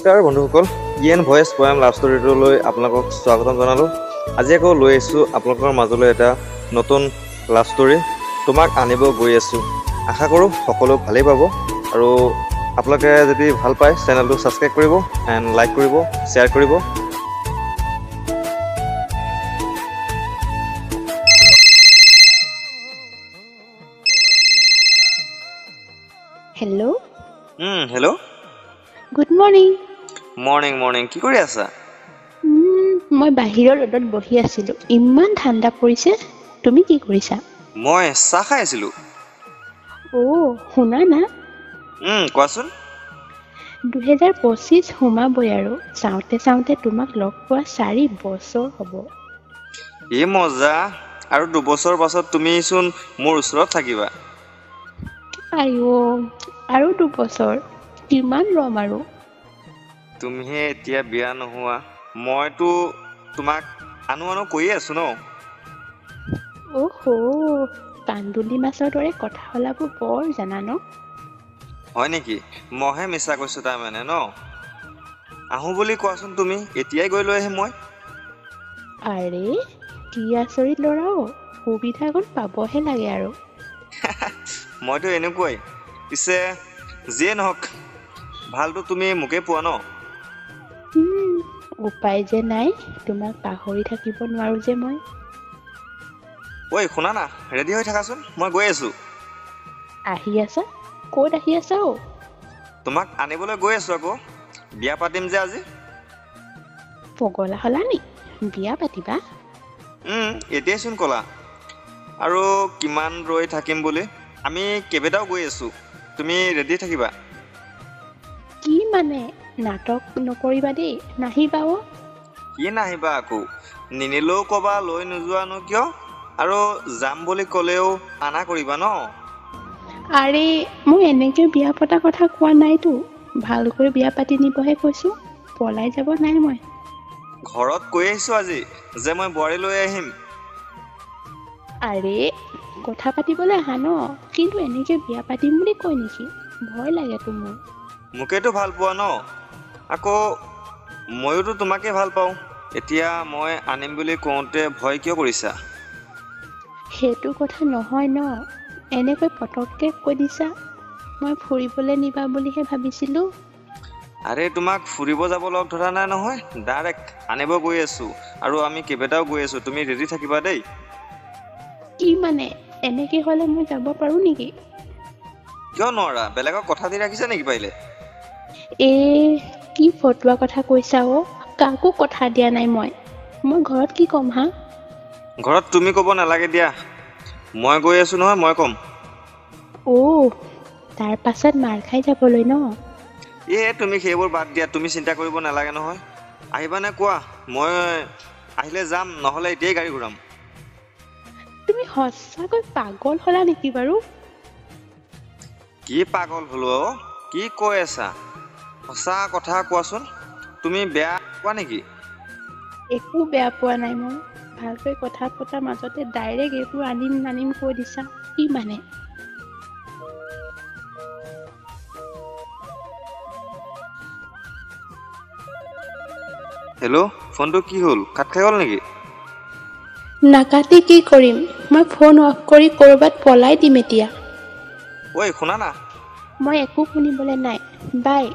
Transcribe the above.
নমস্কাৰ বন্ধুসকল, EN voice poem লাভ ষ্টৰীটোলৈ আপোনালোকক স্বাগতম জনালোঁ। আজি আকৌ লৈ আহিছোঁ আপোনালোকৰ মাজলৈ এটা নতুন লাভ ষ্টৰী তোমাক আনিব গৈ আছোঁ। আশা কৰোঁ সকলো ভালেই পাব আৰু আপোনালোকে যদি ভাল পায় চেনেলটো ছাবস্ক্ৰাইব কৰিব এণ্ড লাইক কৰিব, শ্বেয়াৰ কৰিব। Hello'. Hello'. Good morning. Morning কি কৰি আছা? মই বাহিৰৰ ৰ'দত বহি আছিলোঁ, ইমান ঠাণ্ডা পৰিছে। তুমি কি কৰিছা? মই চাহ খাই আছিলোঁ। শুনা না। কোৱাচোন। 2025 সোমাবই আৰু চাওঁতে চাওঁতে তোমাক লগ পোৱা 4 বছৰ হ'ব। এই মজা, আৰু 2 বছৰ পাছত তুমিচোন মোৰ ওচৰত থাকিবা। আৰু 2 বছৰ কিমান ৰম আৰু। তুমিহে এতিয়া বিয়া নোহোৱা, মইতো তোমাক আনো কৈয়ে আছো ন। কান্দুলি মাছৰ দৰে কথা হলাবোৰ বৰ জানা ন। হয় নেকি? মইহে মিছা কৈছো তাৰমানে ন। আহো বুলি কোৱাচোন তুমি, এতিয়াই গৈ লৈ আহিম মই। আৰে কি আচৰিত ল'ৰা অ, সুবিধাকণ পাবহে লাগে আৰু। মইতো এনেকুৱাই, পিছে যিয়ে নহওক ভালতো তুমি মোকে পোৱা ন। উপায় যে নাই, তোমাক পাহৰি থাকিব নোৱাৰো যে মই। ঐ শুনা না, ৰেডি হৈ থাকাচোন, মই গৈ আছো। আহি আছা? ক'ত আহি আছা অ? তোমাক আনিবলৈ গৈ আছো আকৌ, বিয়া পাতিম যে আজি। পগলা হলা নি? বিয়া পাতিবা? এতিয়াইচোন ক'লা, আৰু কিমান ৰৈ থাকিম বুলি। আমি কেইবাটাও গৈ আছো, তুমি ৰেডি থাকিবা। কি মানে, নাটক নকৰিবা দেই, নাহিবা অ। কি নাহিবা আকৌ, নিনিলেও ক'বা লৈ নোযোৱানো কিয়, আৰু যাম বুলি ক'লেও মানা কৰিবা ন। আৰে মই এনেকে বিয়া পতা কথা কোৱা নাইতো, ভালকৈ বিয়া পাতি নিবহে কৈছো, পলাই যাব নাই মই। ঘৰত কৈ আহিছো আজি যে মই বোৱাৰী লৈ আহিম। আৰে কথা পাতিবলৈ আহা ন, কিন্তু এনেকে বিয়া পাতিম বুলি কয় নেকি, ভয় লাগেতো মোৰ। মোকেতো ভাল পোৱা ন, আকৌ ময়োতো তোমাকে ভাল পাওঁ। এতিয়া মই আনিম বুলি কওঁতে ভয় কিয় কৰিছা? সেইটো কথা নহয় ন, এনেকৈ পটককৈ কৈ দিছা। মই ফুৰিবলৈ নিবা বুলিহে ভাবিছিলোঁ। আৰে তোমাক ফুৰিব যাব লগ ধৰা নাই নহয়, ডাইৰেক্ট আনিব গৈ আছো, আৰু আমি কেইবাটাও গৈ আছো, তুমি ৰেডি থাকিবা দেই। কি মানে, এনেকে হ'লে মই যাব পাৰো নেকি? কিয় নোৱাৰা, বেলেগক কথা দি ৰাখিছা নেকি পাৰিলে? কি ফটোৱা কথা কৈছা অ, কাকো কথা দিয়া নাই মই ঘৰত কি ক'ম হা? ঘৰত তুমি ক'ব নালাগে দিয়া, মই গৈ আছো নহয়, মই ক'ম। তাৰ পাছত মাৰ খাই যাবলৈ ন। তুমি সেইবোৰ বাদ দিয়া, তুমি চিন্তা কৰিব নালাগে নহয়। আহিবানে কোৱা, মই আহিলে যাম, নহ'লে এতিয়াই গাড়ী ঘূৰাম। তুমি সঁচাকৈ পাগল হলা নেকি বাৰু? কি পাগল হলো অ, কি কৈ আছা? সঁচা কথা কোৱাচোন, তুমি বেয়া পোৱা নেকি? একো বেয়া পোৱা নাই মই, ভালকৈ কথা পতাৰ মাজতে ডাইৰেক্ট এইবোৰ আনিম কৈ দিছা, কি মানে? হেল্ল', ফোনটো কি হ'ল, কাট খাই গ'ল নেকি? নাকাটি কি কৰিম, মই ফোন অফ কৰি ক'ৰবাত পলাই দিম এতিয়া। ঐ শুনা না। মই একো শুনিবলৈ নাই, বাই।